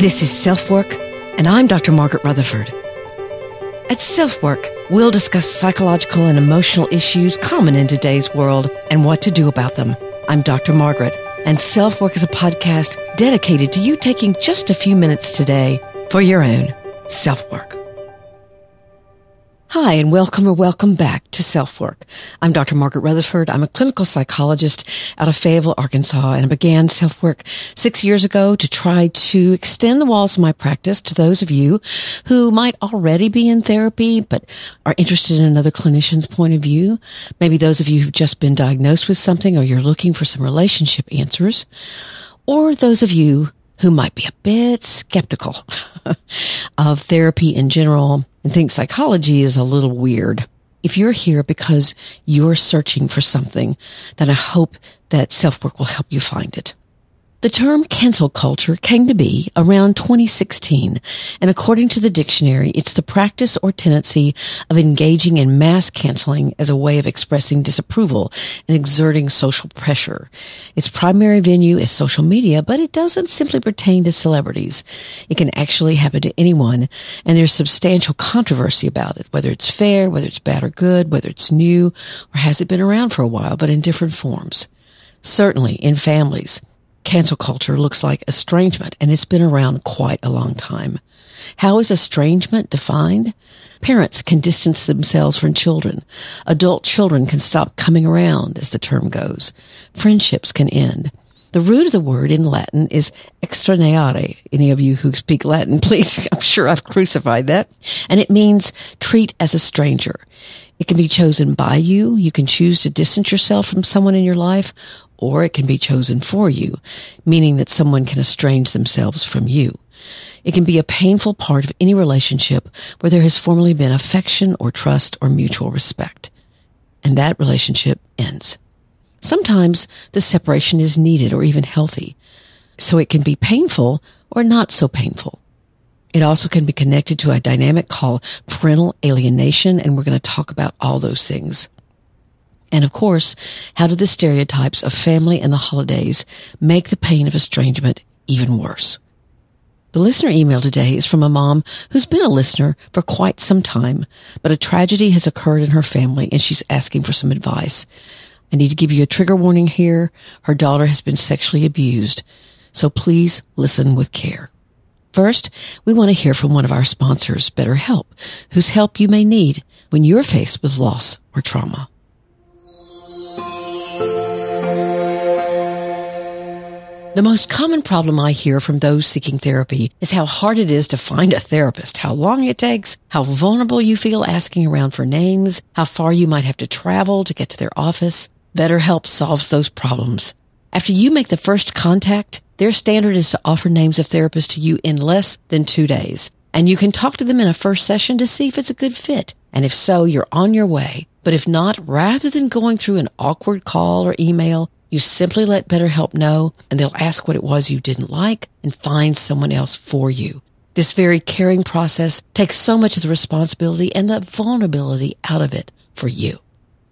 This is SelfWork, and I'm Dr. Margaret Rutherford. At SelfWork, we'll discuss psychological and emotional issues common in today's world and what to do about them. I'm Dr. Margaret, and SelfWork is a podcast dedicated to you taking just a few minutes today for your own self-work. Hi, and welcome back to SelfWork. I'm Dr. Margaret Rutherford. I'm a clinical psychologist out of Fayetteville, Arkansas, and I began SelfWork 6 years ago to try to extend the walls of my practice to those of you who might already be in therapy but are interested in another clinician's point of view. Maybe those of you who've just been diagnosed with something or you're looking for some relationship answers, or those of you who might be a bit skeptical of therapy in general and think psychology is a little weird. If you're here because you're searching for something, then I hope that SelfWork will help you find it. The term cancel culture came to be around 2016, and according to the dictionary, it's the practice or tendency of engaging in mass canceling as a way of expressing disapproval and exerting social pressure. Its primary venue is social media, but it doesn't simply pertain to celebrities. It can actually happen to anyone, and there's substantial controversy about it, whether it's fair, whether it's bad or good, whether it's new, or has it been around for a while, but in different forms. Certainly in families, cancel culture looks like estrangement, and it's been around quite a long time. How is estrangement defined? Parents can distance themselves from children. Adult children can stop coming around, as the term goes. Friendships can end. The root of the word in Latin is extraneare. Any of you who speak Latin, please, I'm sure I've crucified that. And it means treat as a stranger. It can be chosen by you. You can choose to distance yourself from someone in your life, or it can be chosen for you, meaning that someone can estrange themselves from you. It can be a painful part of any relationship where there has formerly been affection or trust or mutual respect. And that relationship ends. Sometimes the separation is needed or even healthy, so it can be painful or not so painful. It also can be connected to a dynamic called parental alienation, and we're going to talk about all those things. And of course, how do the stereotypes of family and the holidays make the pain of estrangement even worse? The listener email today is from a mom who's been a listener for quite some time, but a tragedy has occurred in her family and she's asking for some advice. I need to give you a trigger warning here. Her daughter has been sexually abused, so please listen with care. First, we want to hear from one of our sponsors, BetterHelp, whose help you may need when you're faced with loss or trauma. The most common problem I hear from those seeking therapy is how hard it is to find a therapist, how long it takes, how vulnerable you feel asking around for names, how far you might have to travel to get to their office. BetterHelp solves those problems. After you make the first contact, their standard is to offer names of therapists to you in less than 2 days. And you can talk to them in a first session to see if it's a good fit. And if so, you're on your way. But if not, rather than going through an awkward call or email, you simply let BetterHelp know, and they'll ask what it was you didn't like and find someone else for you. This very caring process takes so much of the responsibility and the vulnerability out of it for you.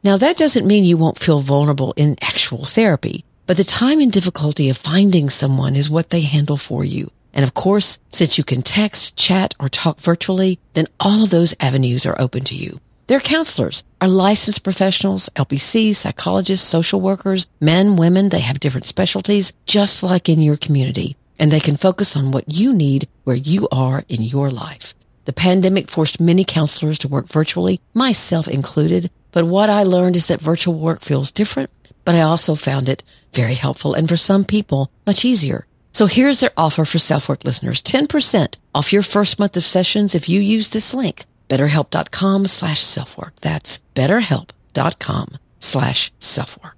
Now, that doesn't mean you won't feel vulnerable in actual therapy, but the time and difficulty of finding someone is what they handle for you. And of course, since you can text, chat, or talk virtually, then all of those avenues are open to you. They're counselors, are licensed professionals, LPCs, psychologists, social workers, men, women. They have different specialties, just like in your community. And they can focus on what you need where you are in your life. The pandemic forced many counselors to work virtually, myself included. But what I learned is that virtual work feels different, but I also found it very helpful and for some people, much easier. So here's their offer for SelfWork listeners. 10% off your first month of sessions if you use this link. BetterHelp.com/selfwork. That's BetterHelp.com/selfwork.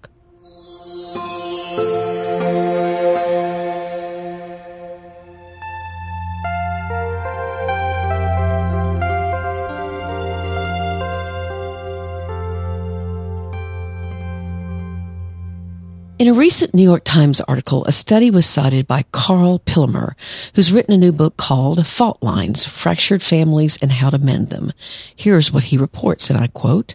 In a recent New York Times article, a study was cited by Carl Pillemer, who's written a new book called Fault Lines, Fractured Families and How to Mend Them. Here's what he reports, and I quote,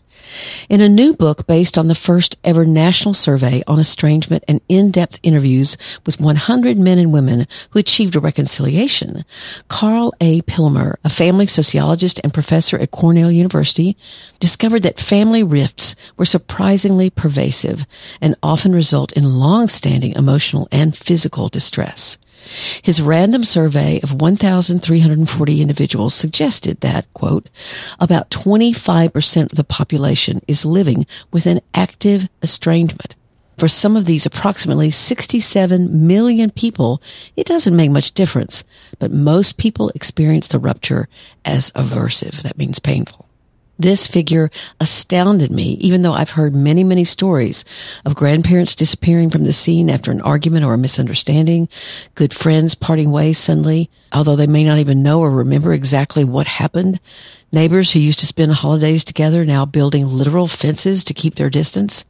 "In a new book based on the first ever national survey on estrangement and in-depth interviews with 100 men and women who achieved a reconciliation, Carl A. Pillemer, a family sociologist and professor at Cornell University, discovered that family rifts were surprisingly pervasive and often result in long-standing emotional and physical distress. His random survey of 1,340 individuals suggested that, quote, about 25% of the population is living with an active estrangement. For some of these approximately 67 million people, it doesn't make much difference, but most people experience the rupture as aversive. That means painful. This figure astounded me, even though I've heard many, many stories of grandparents disappearing from the scene after an argument or a misunderstanding, good friends parting ways suddenly, although they may not even know or remember exactly what happened, neighbors who used to spend holidays together now building literal fences to keep their distance.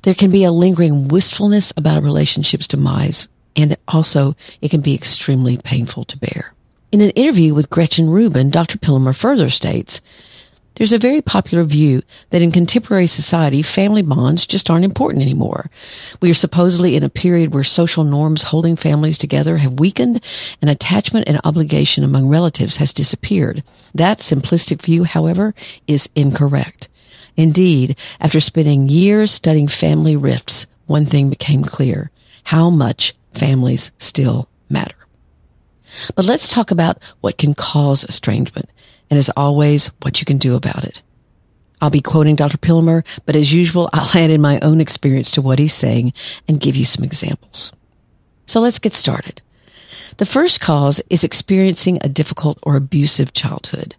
There can be a lingering wistfulness about a relationship's demise, and also it can be extremely painful to bear. In an interview with Gretchen Rubin, Dr. Pillemer further states, "There's a very popular view that in contemporary society, family bonds just aren't important anymore. We are supposedly in a period where social norms holding families together have weakened and attachment and obligation among relatives has disappeared. That simplistic view, however, is incorrect. Indeed, after spending years studying family rifts, one thing became clear: how much families still matter." But let's talk about what can cause estrangement. And as always, what you can do about it. I'll be quoting Dr. Pillemer, but as usual, I'll add in my own experience to what he's saying and give you some examples. So let's get started. The first cause is experiencing a difficult or abusive childhood.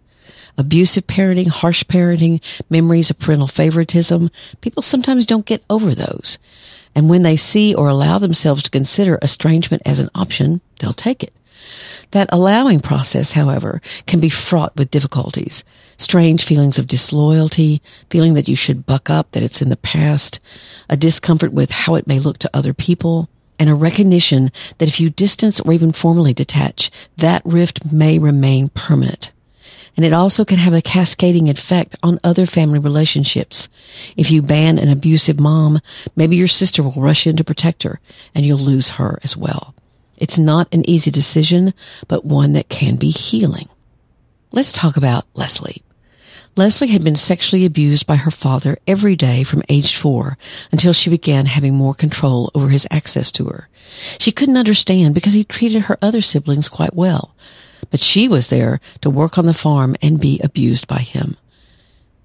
Abusive parenting, harsh parenting, memories of parental favoritism, people sometimes don't get over those. And when they see or allow themselves to consider estrangement as an option, they'll take it. That allowing process, however, can be fraught with difficulties. Strange feelings of disloyalty, feeling that you should buck up, that it's in the past, a discomfort with how it may look to other people, and a recognition that if you distance or even formally detach, that rift may remain permanent. And it also can have a cascading effect on other family relationships. If you ban an abusive mom, maybe your sister will rush in to protect her, and you'll lose her as well. It's not an easy decision, but one that can be healing. Let's talk about Leslie. Leslie had been sexually abused by her father every day from age 4 until she began having more control over his access to her. She couldn't understand because he treated her other siblings quite well, but she was there to work on the farm and be abused by him.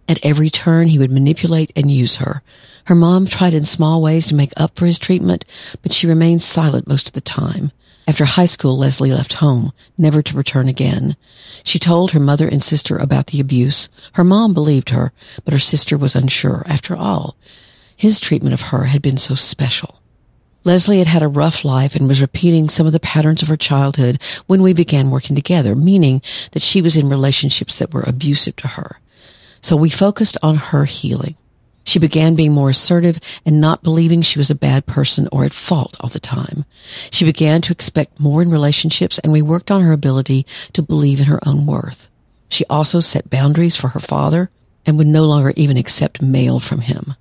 At every turn, he would manipulate and use her. Her mom tried in small ways to make up for his treatment, but she remained silent most of the time. After high school, Leslie left home, never to return again. She told her mother and sister about the abuse. Her mom believed her, but her sister was unsure. After all, his treatment of her had been so special. Leslie had had a rough life and was repeating some of the patterns of her childhood when we began working together, meaning that she was in relationships that were abusive to her. So we focused on her healing. She began being more assertive and not believing she was a bad person or at fault all the time. She began to expect more in relationships, and we worked on her ability to believe in her own worth. She also set boundaries for her father and would no longer even accept mail from him.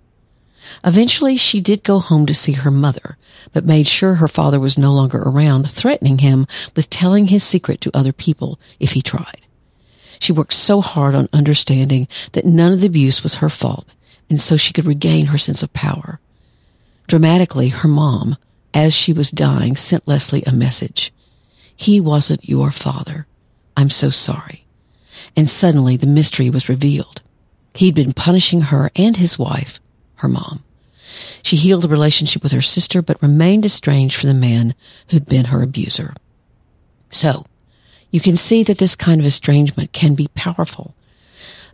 Eventually, she did go home to see her mother, but made sure her father was no longer around, threatening him with telling his secret to other people if he tried. She worked so hard on understanding that none of the abuse was her fault, and so she could regain her sense of power. Dramatically, her mom, as she was dying, sent Leslie a message. "He wasn't your father. I'm so sorry." And suddenly the mystery was revealed. He'd been punishing her and his wife, her mom. She healed the relationship with her sister, but remained estranged from the man who'd been her abuser. So, you can see that this kind of estrangement can be powerful.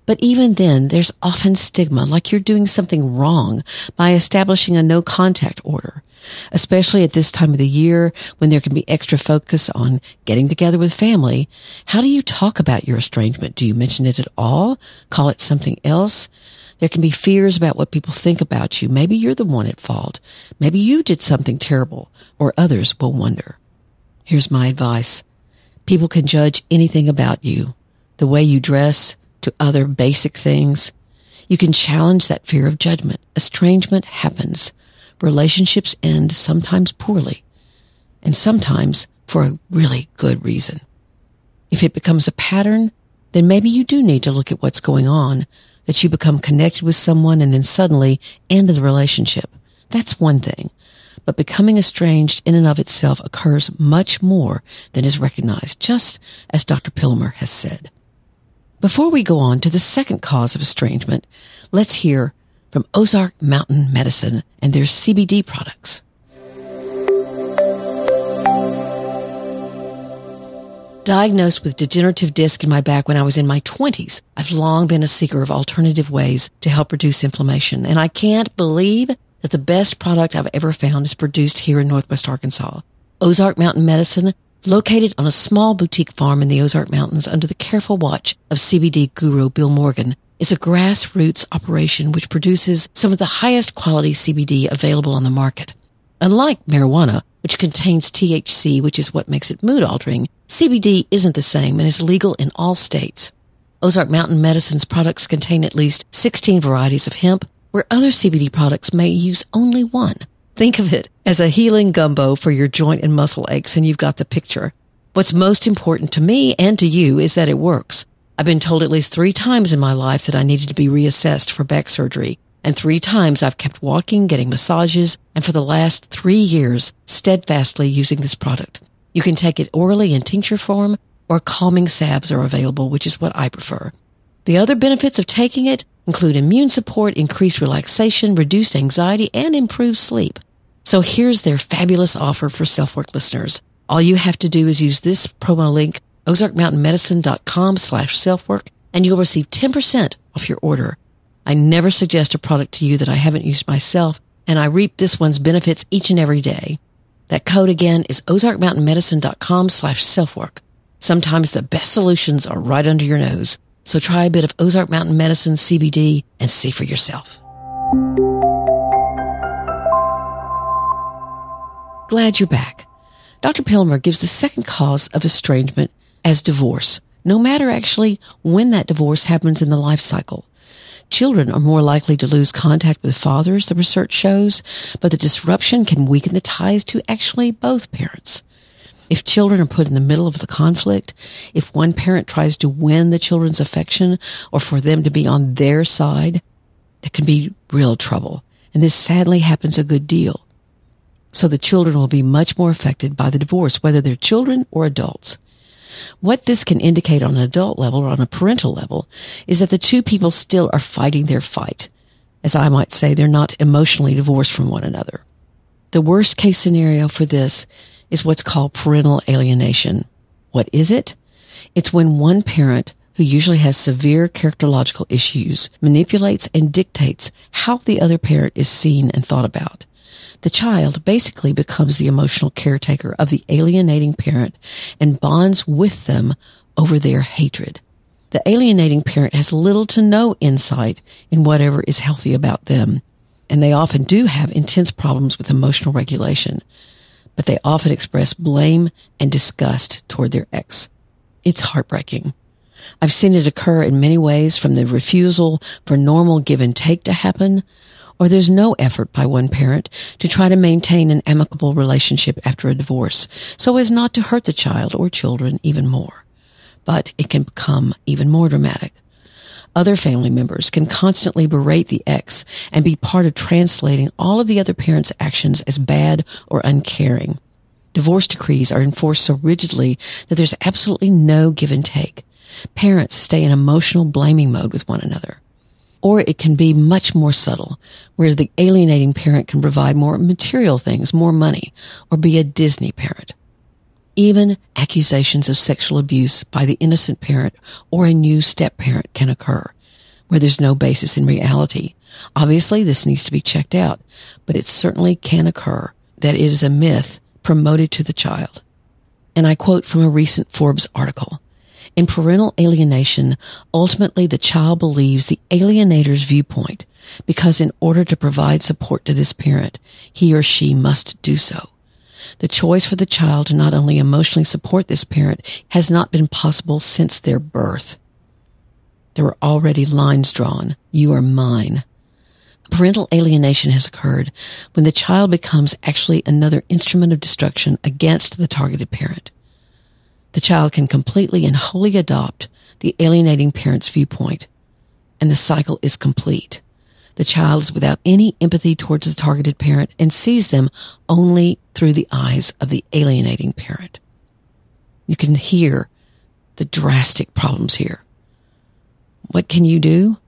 But even then, there's often stigma, like you're doing something wrong by establishing a no-contact order, especially at this time of the year when there can be extra focus on getting together with family. How do you talk about your estrangement? Do you mention it at all? Call it something else? There can be fears about what people think about you. Maybe you're the one at fault. Maybe you did something terrible, or others will wonder. Here's my advice. People can judge anything about you, the way you dress, to other basic things. You can challenge that fear of judgment. Estrangement happens. Relationships end sometimes poorly, and sometimes for a really good reason. If it becomes a pattern, then maybe you do need to look at what's going on, that you become connected with someone and then suddenly end the relationship. That's one thing. But becoming estranged in and of itself occurs much more than is recognized, just as Dr. Pillemer has said. Before we go on to the second cause of estrangement, let's hear from Ozark Mountain Medicine and their CBD products. Diagnosed with degenerative disc in my back when I was in my 20s, I've long been a seeker of alternative ways to help reduce inflammation, and I can't believe that the best product I've ever found is produced here in Northwest Arkansas. Ozark Mountain Medicine, located on a small boutique farm in the Ozark Mountains under the careful watch of CBD guru Bill Morgan, is a grassroots operation which produces some of the highest quality CBD available on the market. Unlike marijuana, which contains THC, which is what makes it mood-altering, CBD isn't the same and is legal in all states. Ozark Mountain Medicine's products contain at least 16 varieties of hemp, where other CBD products may use only one. Think of it as a healing gumbo for your joint and muscle aches, and you've got the picture. What's most important to me and to you is that it works. I've been told at least 3 times in my life that I needed to be reassessed for back surgery, and 3 times I've kept walking, getting massages, and for the last 3 years, steadfastly using this product. You can take it orally in tincture form, or calming salves are available, which is what I prefer. The other benefits of taking it include immune support, increased relaxation, reduced anxiety, and improved sleep. So here's their fabulous offer for SelfWork listeners. All you have to do is use this promo link, ozarkmountainmedicine.com/selfwork, and you'll receive 10% off your order. I never suggest a product to you that I haven't used myself, and I reap this one's benefits each and every day. That code again is ozarkmountainmedicine.com/selfwork. Sometimes the best solutions are right under your nose. So try a bit of Ozark Mountain Medicine CBD and see for yourself. Glad you're back. Dr. Pillemer gives the second cause of estrangement as divorce, no matter actually when that divorce happens in the life cycle. Children are more likely to lose contact with fathers, the research shows, but the disruption can weaken the ties to actually both parents. If children are put in the middle of the conflict, if one parent tries to win the children's affection or for them to be on their side, there can be real trouble. And this sadly happens a good deal. So the children will be much more affected by the divorce, whether they're children or adults. What this can indicate on an adult level or on a parental level is that the two people still are fighting their fight. As I might say, they're not emotionally divorced from one another. The worst case scenario for this is what's called parental alienation. What is it? It's when one parent, who usually has severe characterological issues, manipulates and dictates how the other parent is seen and thought about. The child basically becomes the emotional caretaker of the alienating parent and bonds with them over their hatred. The alienating parent has little to no insight in whatever is healthy about them, and they often do have intense problems with emotional regulation, but they often express blame and disgust toward their ex. It's heartbreaking. I've seen it occur in many ways, from the refusal for normal give and take to happen, or there's no effort by one parent to try to maintain an amicable relationship after a divorce so as not to hurt the child or children even more. But it can become even more dramatic. Other family members can constantly berate the ex and be part of translating all of the other parents' actions as bad or uncaring. Divorce decrees are enforced so rigidly that there's absolutely no give and take. Parents stay in emotional blaming mode with one another. Or it can be much more subtle, where the alienating parent can provide more material things, more money, or be a Disney parent. Even accusations of sexual abuse by the innocent parent or a new step-parent can occur, where there's no basis in reality. Obviously, this needs to be checked out, but it certainly can occur that it is a myth promoted to the child. And I quote from a recent Forbes article, In parental alienation, ultimately the child believes the alienator's viewpoint because in order to provide support to this parent, he or she must do so. The choice for the child to not only emotionally support this parent has not been possible since their birth. There were already lines drawn. You are mine. Parental alienation has occurred when the child becomes actually another instrument of destruction against the targeted parent. The child can completely and wholly adopt the alienating parent's viewpoint, and the cycle is complete. The child is without any empathy towards the targeted parent and sees them only through the eyes of the alienating parent. You can hear the drastic problems here. What can you do?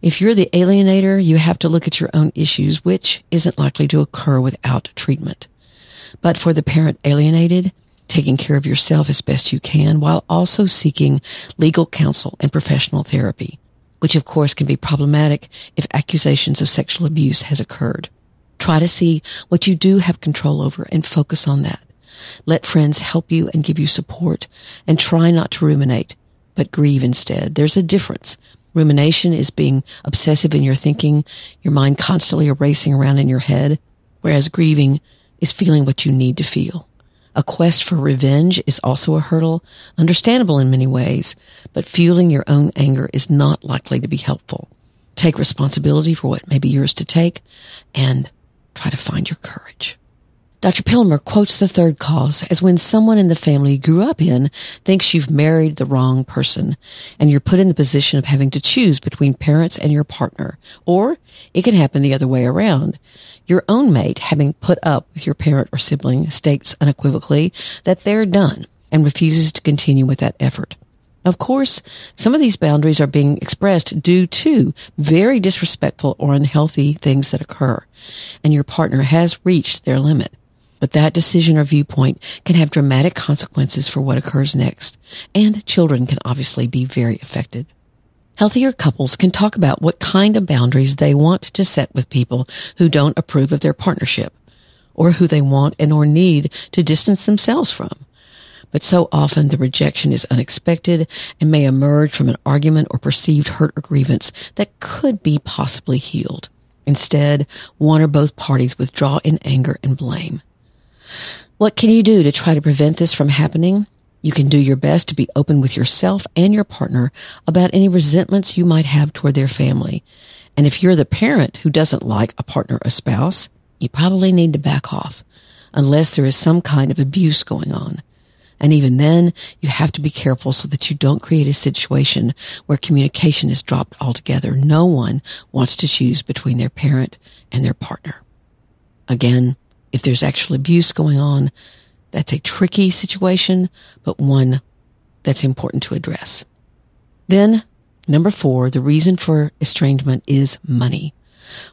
If you're the alienator, you have to look at your own issues, which isn't likely to occur without treatment. But for the parent alienated, taking care of yourself as best you can while also seeking legal counsel and professional therapy, which of course can be problematic if accusations of sexual abuse has occurred. Try to see what you do have control over and focus on that. Let friends help you and give you support, and try not to ruminate, but grieve instead. There's a difference. Rumination is being obsessive in your thinking, your mind constantly racing around in your head, whereas grieving is feeling what you need to feel. A quest for revenge is also a hurdle, understandable in many ways, but fueling your own anger is not likely to be helpful. Take responsibility for what may be yours to take, and try to find your courage. Dr. Pillemer quotes the third cause as when someone in the family you grew up in thinks you've married the wrong person, and you're put in the position of having to choose between parents and your partner. Or it can happen the other way around. Your own mate, having put up with your parent or sibling, states unequivocally that they're done and refuses to continue with that effort. Of course, some of these boundaries are being expressed due to very disrespectful or unhealthy things that occur, and your partner has reached their limit. But that decision or viewpoint can have dramatic consequences for what occurs next, and children can obviously be very affected. Healthier couples can talk about what kind of boundaries they want to set with people who don't approve of their partnership, or who they want and or need to distance themselves from. But so often the rejection is unexpected and may emerge from an argument or perceived hurt or grievance that could be possibly healed. Instead, one or both parties withdraw in anger and blame. What can you do to try to prevent this from happening? You can do your best to be open with yourself and your partner about any resentments you might have toward their family. And if you're the parent who doesn't like a partner or spouse, you probably need to back off, unless there is some kind of abuse going on. And even then, you have to be careful so that you don't create a situation where communication is dropped altogether. No one wants to choose between their parent and their partner. Again, if there's actual abuse going on, that's a tricky situation, but one that's important to address. Then, number 4, the reason for estrangement is money.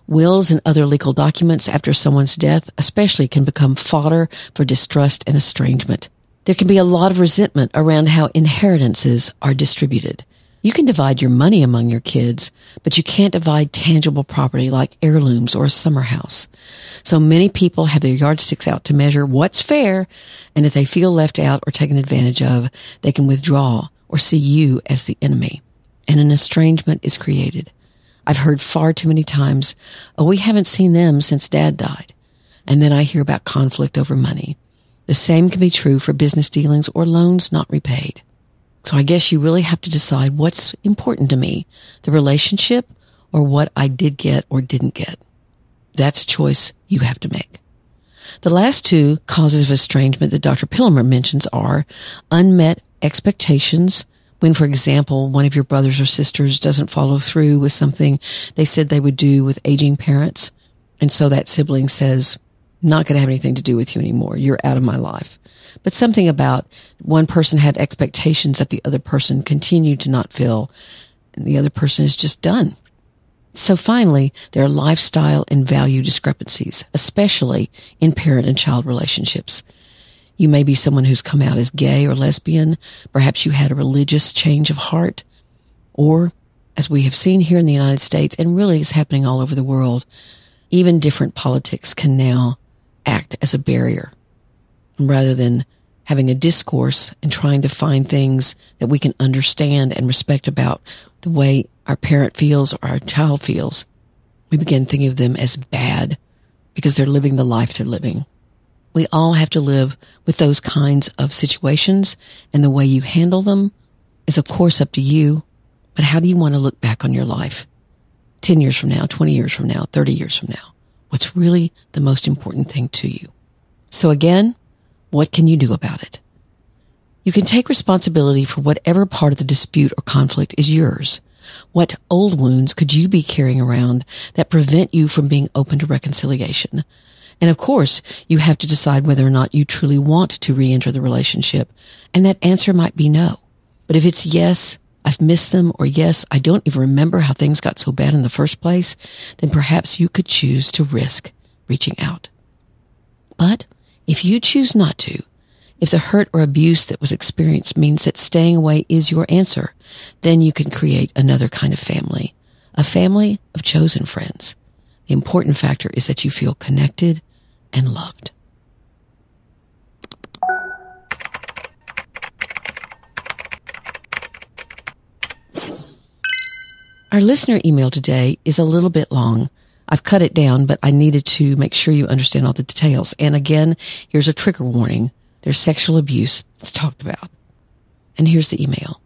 Wills and other legal documents after someone's death especially can become fodder for distrust and estrangement. There can be a lot of resentment around how inheritances are distributed. You can divide your money among your kids, but you can't divide tangible property like heirlooms or a summer house. So many people have their yardsticks out to measure what's fair, and if they feel left out or taken advantage of, they can withdraw or see you as the enemy, and an estrangement is created. I've heard far too many times, "Oh, we haven't seen them since Dad died." And then I hear about conflict over money. The same can be true for business dealings or loans not repaid. So I guess you really have to decide what's important to me, the relationship or what I did get or didn't get. That's a choice you have to make. The last 2 causes of estrangement that Dr. Pillemer mentions are unmet expectations. When, for example, one of your brothers or sisters doesn't follow through with something they said they would do with aging parents, and so that sibling says, "Not going to have anything to do with you anymore. You're out of my life." But something about one person had expectations that the other person continued to not fill, and the other person is just done. So finally, there are lifestyle and value discrepancies, especially in parent and child relationships. You may be someone who's come out as gay or lesbian. Perhaps you had a religious change of heart. Or, as we have seen here in the United States, and really is happening all over the world, even different politics can now act as a barrier rather than having a discourse and trying to find things that we can understand and respect about the way our parent feels or our child feels, we begin thinking of them as bad because they're living the life they're living. We all have to live with those kinds of situations, and the way you handle them is of course up to you, but how do you want to look back on your life 10 years from now, 20 years from now, 30 years from now? What's really the most important thing to you? So again, what can you do about it? You can take responsibility for whatever part of the dispute or conflict is yours. What old wounds could you be carrying around that prevent you from being open to reconciliation? And of course, you have to decide whether or not you truly want to re-enter the relationship. And that answer might be no. But if it's yes, I've missed them, or yes, I don't even remember how things got so bad in the first place, then perhaps you could choose to risk reaching out. But if you choose not to, if the hurt or abuse that was experienced means that staying away is your answer, then you can create another kind of family, a family of chosen friends. The important factor is that you feel connected and loved. Our listener email today is a little bit long. I've cut it down, but I needed to make sure you understand all the details. And again, here's a trigger warning. There's sexual abuse that's talked about. And here's the email.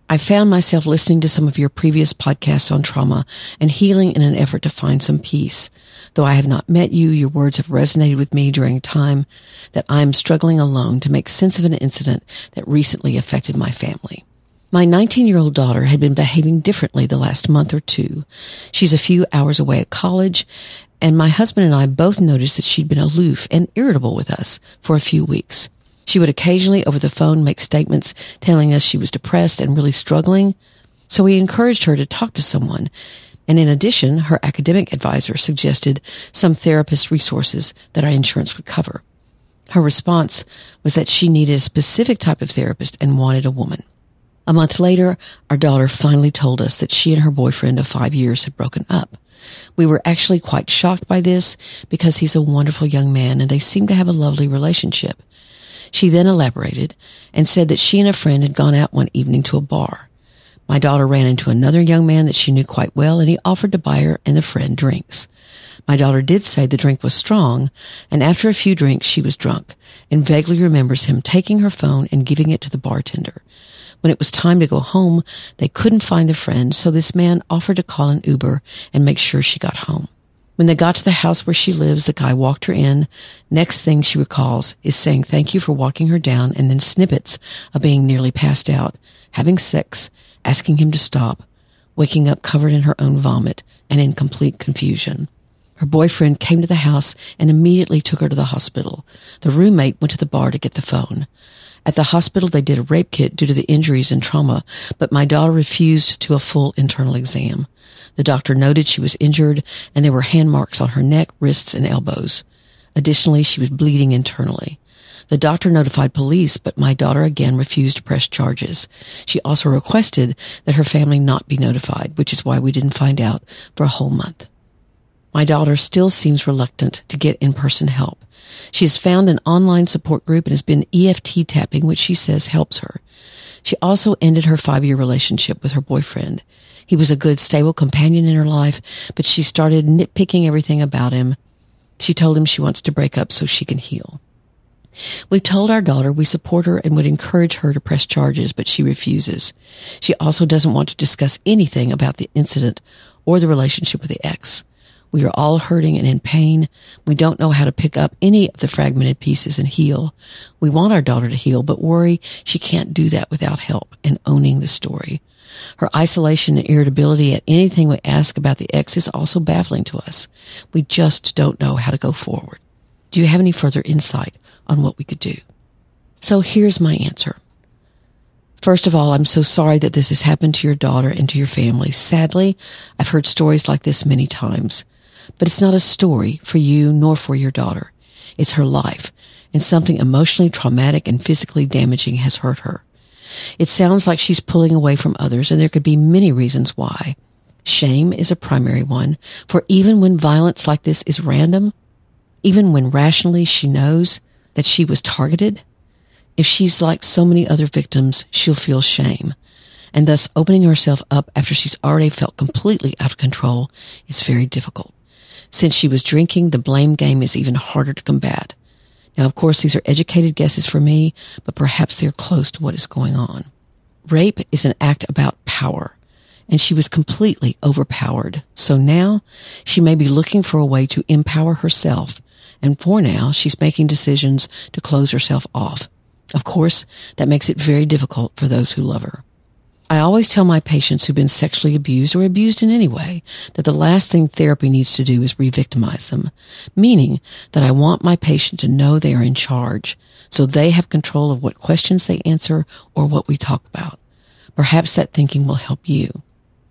I found myself listening to some of your previous podcasts on trauma and healing in an effort to find some peace. Though I have not met you, your words have resonated with me during a time that I am struggling alone to make sense of an incident that recently affected my family. My 19-year-old daughter had been behaving differently the last month or two. She's a few hours away at college, and my husband and I both noticed that she'd been aloof and irritable with us for a few weeks. She would occasionally over the phone make statements telling us she was depressed and really struggling, so we encouraged her to talk to someone. And in addition, her academic advisor suggested some therapist resources that our insurance would cover. Her response was that she needed a specific type of therapist and wanted a woman. A month later, our daughter finally told us that she and her boyfriend of 5 years had broken up. We were actually quite shocked by this because he's a wonderful young man and they seem to have a lovely relationship. She then elaborated and said that she and a friend had gone out one evening to a bar. My daughter ran into another young man that she knew quite well, and he offered to buy her and the friend drinks. My daughter did say the drink was strong, and after a few drinks she was drunk, and vaguely remembers him taking her phone and giving it to the bartender. When it was time to go home, they couldn't find the friend, so this man offered to call an Uber and make sure she got home. When they got to the house where she lives, the guy walked her in. Next thing she recalls is saying thank you for walking her down, and then snippets of being nearly passed out, having sex, asking him to stop, waking up covered in her own vomit and in complete confusion. Her boyfriend came to the house and immediately took her to the hospital. The roommate went to the bar to get the phone. At the hospital, they did a rape kit due to the injuries and trauma, but my daughter refused to a full internal exam. The doctor noted she was injured and there were hand marks on her neck, wrists, and elbows. Additionally, she was bleeding internally. The doctor notified police, but my daughter again refused to press charges. She also requested that her family not be notified, which is why we didn't find out for a whole month. My daughter still seems reluctant to get in-person help. She has found an online support group and has been EFT tapping, which she says helps her. She also ended her 5-year relationship with her boyfriend. He was a good, stable companion in her life, but she started nitpicking everything about him. She told him she wants to break up so she can heal. We've told our daughter we support her and would encourage her to press charges, but she refuses. She also doesn't want to discuss anything about the incident or the relationship with the ex. We are all hurting and in pain. We don't know how to pick up any of the fragmented pieces and heal. We want our daughter to heal, but worry she can't do that without help and owning the story. Her isolation and irritability at anything we ask about the ex is also baffling to us. We just don't know how to go forward. Do you have any further insight on what we could do? So here's my answer. First of all, I'm so sorry that this has happened to your daughter and to your family. Sadly, I've heard stories like this many times. But it's not a story for you nor for your daughter. It's her life, and something emotionally traumatic and physically damaging has hurt her. It sounds like she's pulling away from others, and there could be many reasons why. Shame is a primary one, for even when violence like this is random, even when rationally she knows that she was targeted, If she's like so many other victims, she'll feel shame. And thus opening herself up after she's already felt completely out of control is very difficult. Since she was drinking, the blame game is even harder to combat. Now, of course, these are educated guesses for me, but perhaps they're close to what is going on. Rape is an act about power, and she was completely overpowered. So now she may be looking for a way to empower herself, and for now she's making decisions to close herself off. Of course, that makes it very difficult for those who love her. I always tell my patients who've been sexually abused or abused in any way that the last thing therapy needs to do is re-victimize them, meaning that I want my patient to know they are in charge, so they have control of what questions they answer or what we talk about. Perhaps that thinking will help you.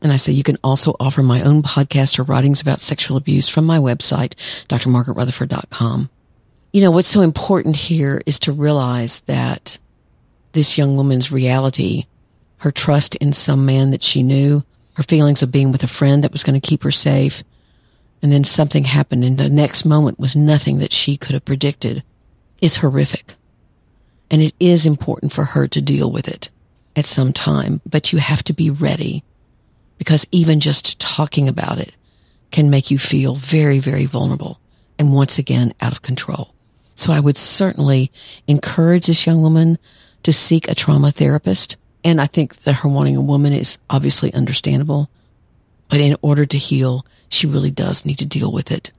And I say you can also offer my own podcast or writings about sexual abuse from my website, drmargaretrutherford.com. You know, what's so important here is to realize that this young woman's reality, her trust in some man that she knew, her feelings of being with a friend that was going to keep her safe, and then something happened and the next moment was nothing that she could have predicted, is horrific. And it is important for her to deal with it at some time, but you have to be ready, because even just talking about it can make you feel very, very vulnerable and once again out of control. So I would certainly encourage this young woman to seek a trauma therapist. And I think that her wanting a woman is obviously understandable. But in order to heal, she really does need to deal with it.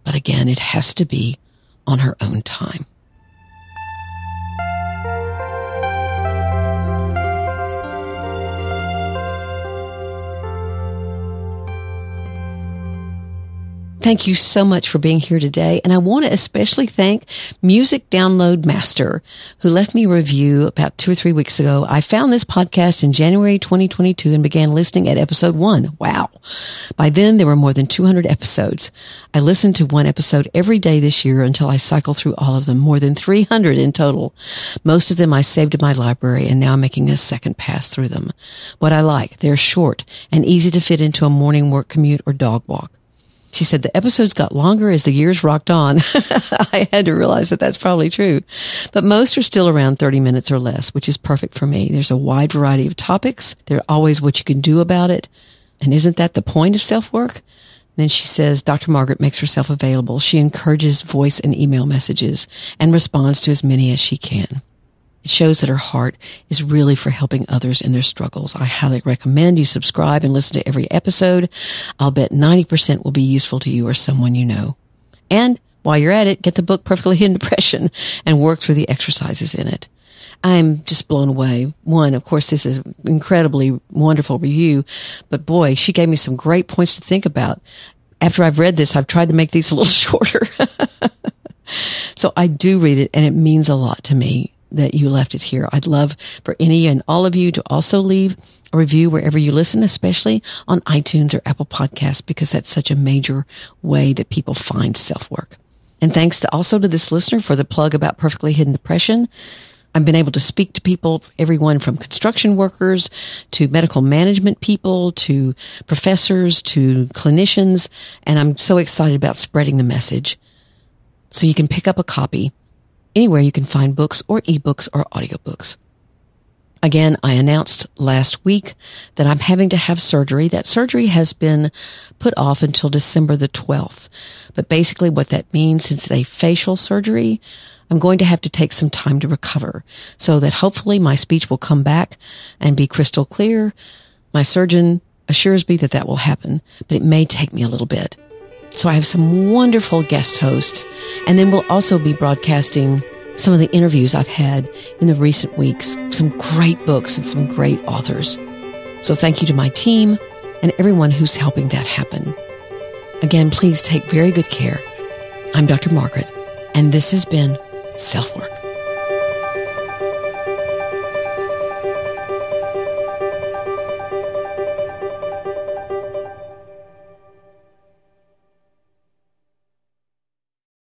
But again, it has to be on her own time. Thank you so much for being here today. And I want to especially thank Music Download Master, who left me a review about 2 or 3 weeks ago. I found this podcast in January 2022 and began listening at episode 1. Wow. By then, there were more than 200 episodes. I listened to one episode every day this year until I cycled through all of them, more than 300 in total. Most of them I saved in my library, and now I'm making a second pass through them. What I like, they're short and easy to fit into a morning work commute or dog walk. She said the episodes got longer as the years rocked on. I had to realize that that's probably true. But most are still around 30 minutes or less, which is perfect for me. There's a wide variety of topics. There's always what you can do about it. And isn't that the point of self-work? Then she says Dr. Margaret makes herself available. She encourages voice and email messages and responds to as many as she can. It shows that her heart is really for helping others in their struggles. I highly recommend you subscribe and listen to every episode. I'll bet 90% will be useful to you or someone you know. And while you're at it, get the book Perfectly Hidden Depression and work through the exercises in it. I'm just blown away. One, of course, this is an incredibly wonderful review, but boy, she gave me some great points to think about. After I've read this, I've tried to make these a little shorter. So I do read it, and it means a lot to me that you left it here. I'd love for any and all of you to also leave a review wherever you listen, especially on iTunes or Apple Podcasts, because that's such a major way that people find self-work. And thanks also to this listener for the plug about Perfectly Hidden Depression. I've been able to speak to people, everyone from construction workers to medical management people to professors to clinicians, and I'm so excited about spreading the message. So you can pick up a copy anywhere you can find books or ebooks or audiobooks. Again, I announced last week that I'm having to have surgery. That surgery has been put off until December the 12th. But basically what that means, since it's a facial surgery, I'm going to have to take some time to recover so that hopefully my speech will come back and be crystal clear. My surgeon assures me that that will happen, but it may take me a little bit. So I have some wonderful guest hosts, and then we'll also be broadcasting some of the interviews I've had in the recent weeks, some great books and some great authors. So thank you to my team and everyone who's helping that happen. Again, please take very good care. I'm Dr. Margaret, and this has been SelfWork.